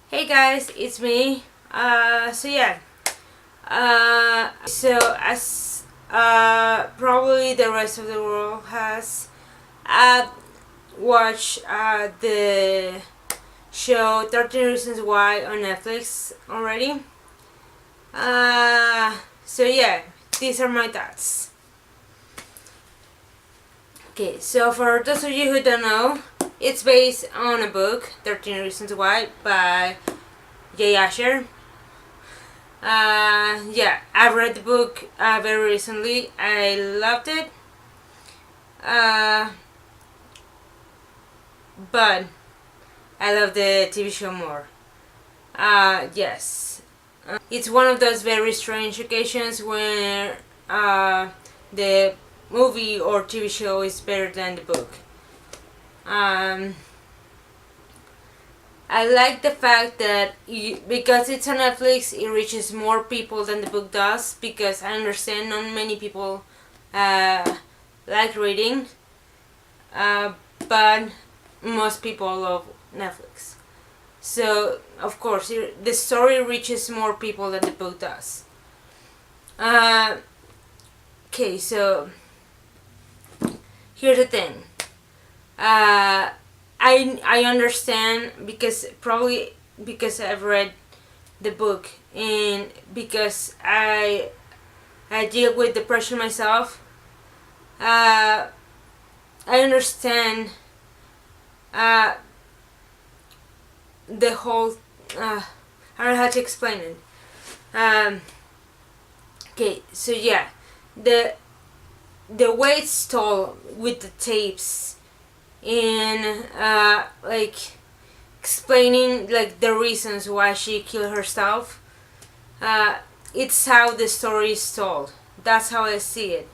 Hey guys, it's me. So yeah. So as probably the rest of the world has uh, watched the show 13 Reasons Why on Netflix already. So yeah, these are my thoughts. Okay, so for those of you who don't know, it's based on a book, 13 Reasons Why, by Jay Asher. Yeah, I read the book very recently. I loved it. Uh, but I love the TV show more. Yes. It's one of those very strange occasions where the movie or TV show is better than the book. Um, I like the fact that because it's on Netflix, it reaches more people than the book does. Because I understand not many people uh, like reading, uh, but most people love Netflix. So of course, the story reaches more people than the book does. Uh, okay, so here's the thing. Uh, I understand because probably because I've read the book and because I deal with depression myself. Uh, I understand uh, the whole. I don't know how to explain it. Um, okay, so yeah, the the way it's told with the tapes and like explaining like the reasons why she killed herself. Uh, it's how the story is told. That's how I see it.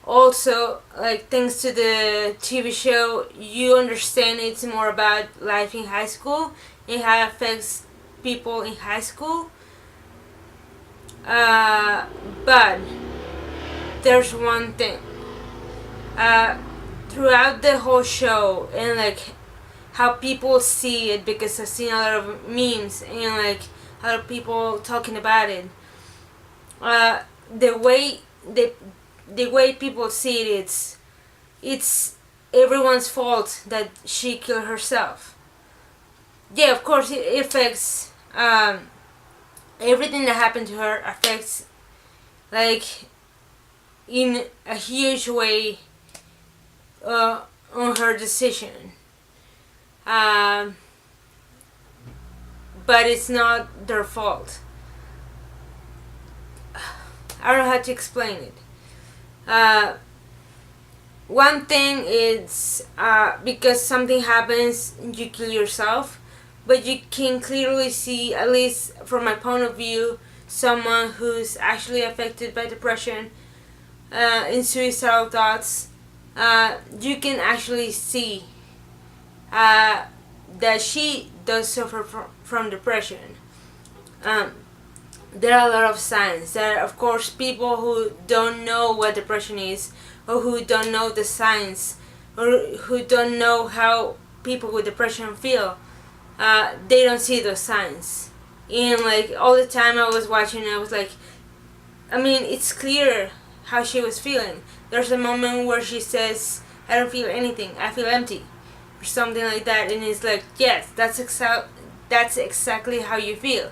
Also, like thanks to the TV show, you understand it's more about life in high school and how it affects people in high school. Uh, but there's one thing. Uh, Throughout the whole show and like how people see it, because I've seen a lot of memes and like a lot of people talking about it. Uh, the way the way people see it, it's everyone's fault that she killed herself. Yeah, of course it affects everything that happened to her affects like in a huge way on her decision. Um, but it's not their fault. I don't know how to explain it. Uh, One thing is because something happens, you kill yourself, but you can clearly see, at least from my point of view, someone who's actually affected by depression and suicidal thoughts. You can actually see that she does suffer from depression. Um, there are a lot of signs. There are, of course, people who don't know what depression is, or who don't know the signs, or who don't know how people with depression feel. They don't see those signs. And like all the time I was watching, I was like, I mean, it's clear how she was feeling. There's a moment where she says, "I don't feel anything. I feel empty," or something like that, and it's like, yes, that's exactly how you feel.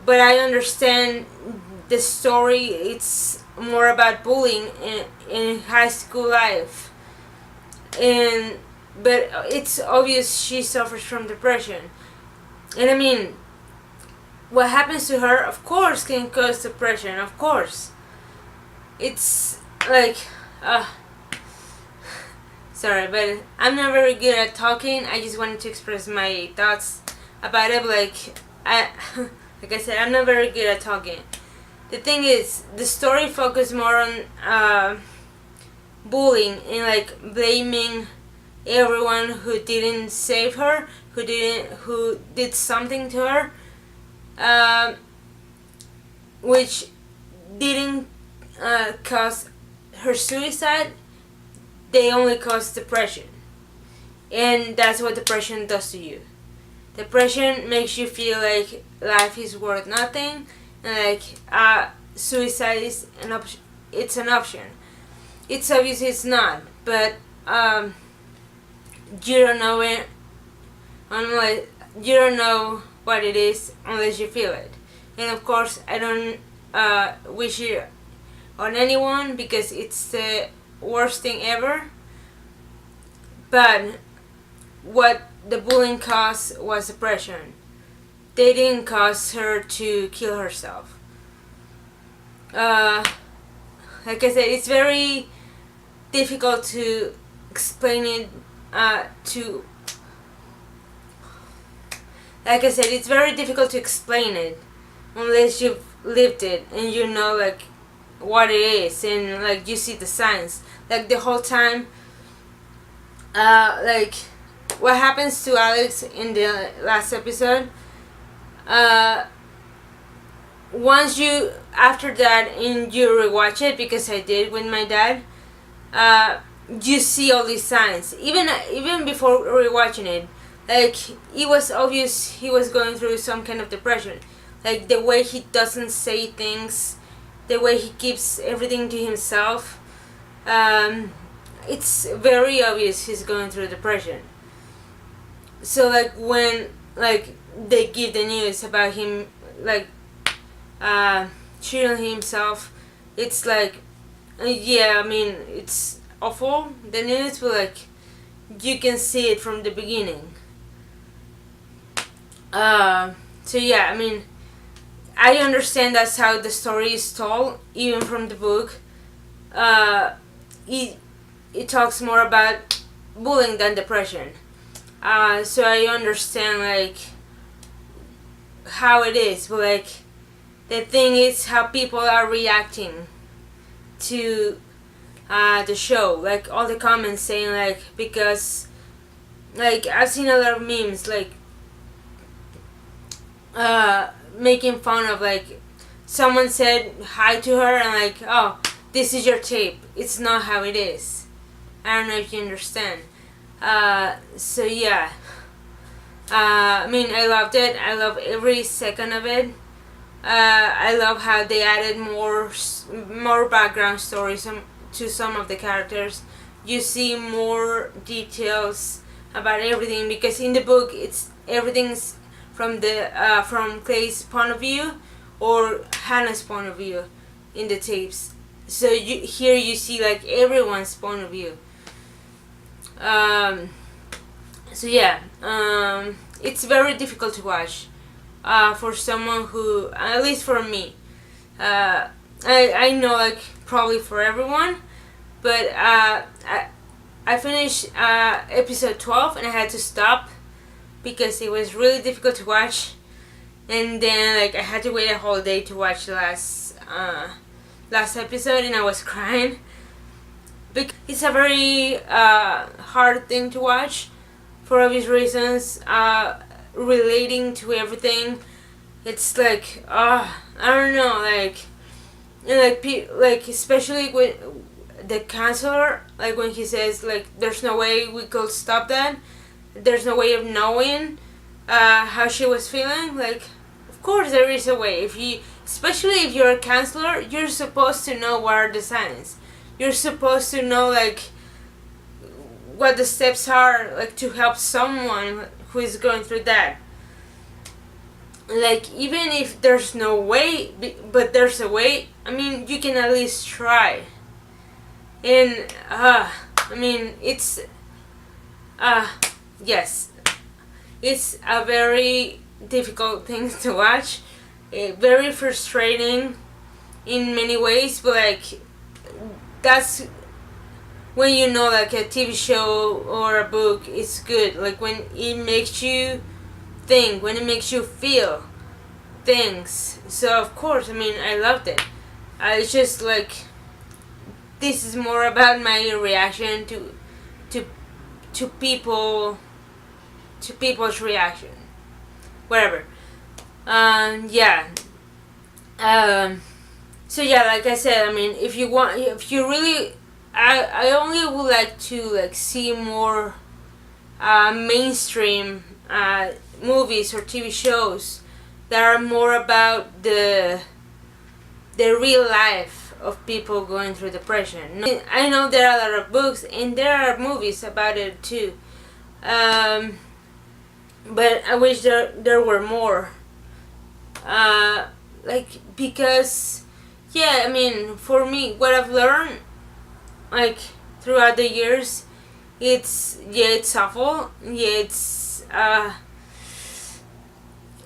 But I understand the story. It's more about bullying in high school life, and but it's obvious she suffers from depression. And I mean, what happens to her, of course, can cause depression. Of course, it's like, uh, sorry, but I'm not very good at talking. I just wanted to express my thoughts about it. Like I, like I said, I'm not very good at talking. The thing is, the story focused more on bullying and like blaming everyone who didn't save her, who did something to her, uh, which didn't cause her suicide. They only cause depression, and that's what depression does to you. Depression makes you feel like life is worth nothing, and like suicide is an option. It's an option. It's obvious it's not, but you don't know it unless you don't know what it is unless you feel it. And of course, I don't wish it on anyone because it's the worst thing ever. But what the bullying caused was depression. They didn't cause her to kill herself. Like I said, it's very difficult to explain it to. Like I said, it's very difficult to explain it unless you've lived it and you know like what it is and like you see the signs. Like the whole time, like what happens to Alex in the last episode. Once you after that and you rewatch it because I did with my dad, you see all these signs. Even before rewatching it, like it was obvious he was going through some kind of depression. Like the way he doesn't say things, the way he keeps everything to himself. It's very obvious he's going through depression. So like when like they give the news about him like cheating himself, it's like yeah, I mean it's awful the news, but like you can see it from the beginning. So yeah, I mean I understand that's how the story is told even from the book. It talks more about bullying than depression. So I understand like how it is, but like the thing is how people are reacting to the show. Like all the comments saying like because like I've seen a lot of memes like making fun of like someone said hi to her and like oh this is your tape. It's not how it is. I don't know if you understand. So yeah. I mean, I loved it. I love every second of it. I love how they added more background stories to some of the characters. You see more details about everything because in the book it's everything's from the from Clay's point of view or Hannah's point of view in the tapes. So here you see like everyone's point of view. So yeah, it's very difficult to watch for someone who, at least for me, I know like probably for everyone, but I finished episode 12 and I had to stop because it was really difficult to watch, and then like I had to wait a whole day to watch the last episode and I was crying. It's a very hard thing to watch for obvious reasons, relating to everything. It's like I don't know, like like especially with the counselor, like when he says like there's no way we could stop that, there's no way of knowing how she was feeling. Like of course there is a way. Especially if you're a counselor, you're supposed to know what are the signs. You're supposed to know like what the steps are like to help someone who is going through that. Like even if there's no way, but there's a way, I mean you can at least try. And I mean it's yes, it's a very difficult thing to watch, very frustrating in many ways, but like that's when you know like a TV show or a book is good, like when it makes you think, when it makes you feel things. So of course, I mean I loved it. It's just like this is more about my reaction to people's reaction, whatever. Yeah. So yeah, like I said, I mean, if you really, I only would like to like see more mainstream movies or TV shows that are more about the real life of people going through depression. I know there are a lot of books and there are movies about it too, but I wish there were more. Because yeah, I mean, for me, what I've learned like throughout the years, it's awful. Yeah, it's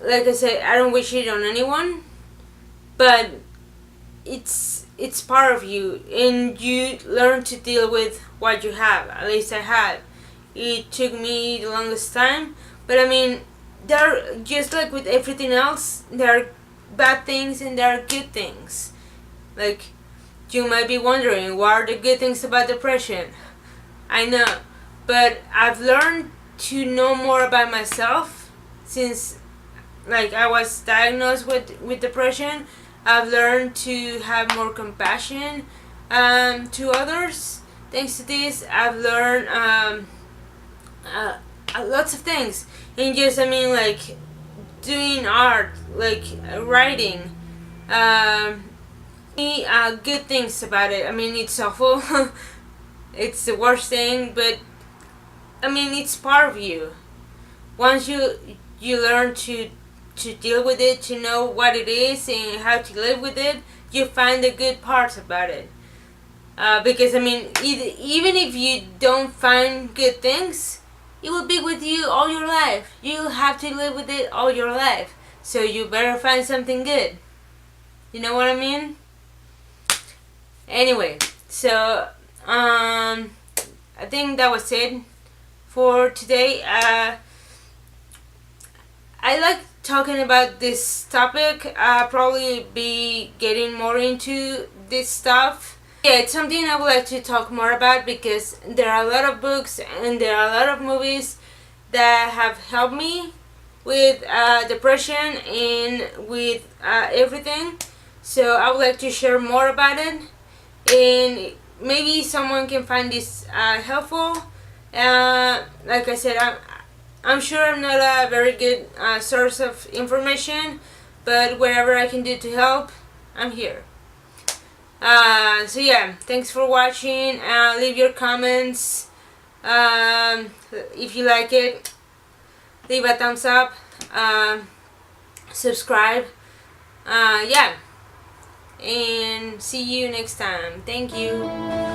like I said, I don't wish it on anyone, but it's part of you, and you learn to deal with what you have. At least I had. It took me the longest time, but I mean, there, just like with everything else, there are bad things and there are good things. Like, you might be wondering, what are the good things about depression? I know, but I've learned to know more about myself since like I was diagnosed with depression. I've learned to have more compassion to others. Thanks to this, I've learned lots of things. And just, I mean, like doing art, like writing, good things about it. I mean, it's awful. It's the worst thing, but I mean, it's part of you. Once you learn to deal with it, to know what it is and how to live with it, you find the good parts about it. Because I mean, even if you don't find good things, it will be with you all your life. You have to live with it all your life. So you better find something good. You know what I mean? Anyway, so I think that was it for today. I like talking about this topic. I'll probably be getting more into this stuff. Yeah, it's something I would like to talk more about because there are a lot of books and there are a lot of movies that have helped me with depression and with everything. So I would like to share more about it, and maybe someone can find this helpful. Like I said, I'm sure I'm not a very good source of information, but whatever I can do to help, I'm here. So yeah, thanks for watching. Leave your comments. If you like it, leave a thumbs up. Subscribe. Yeah, and see you next time. Thank you.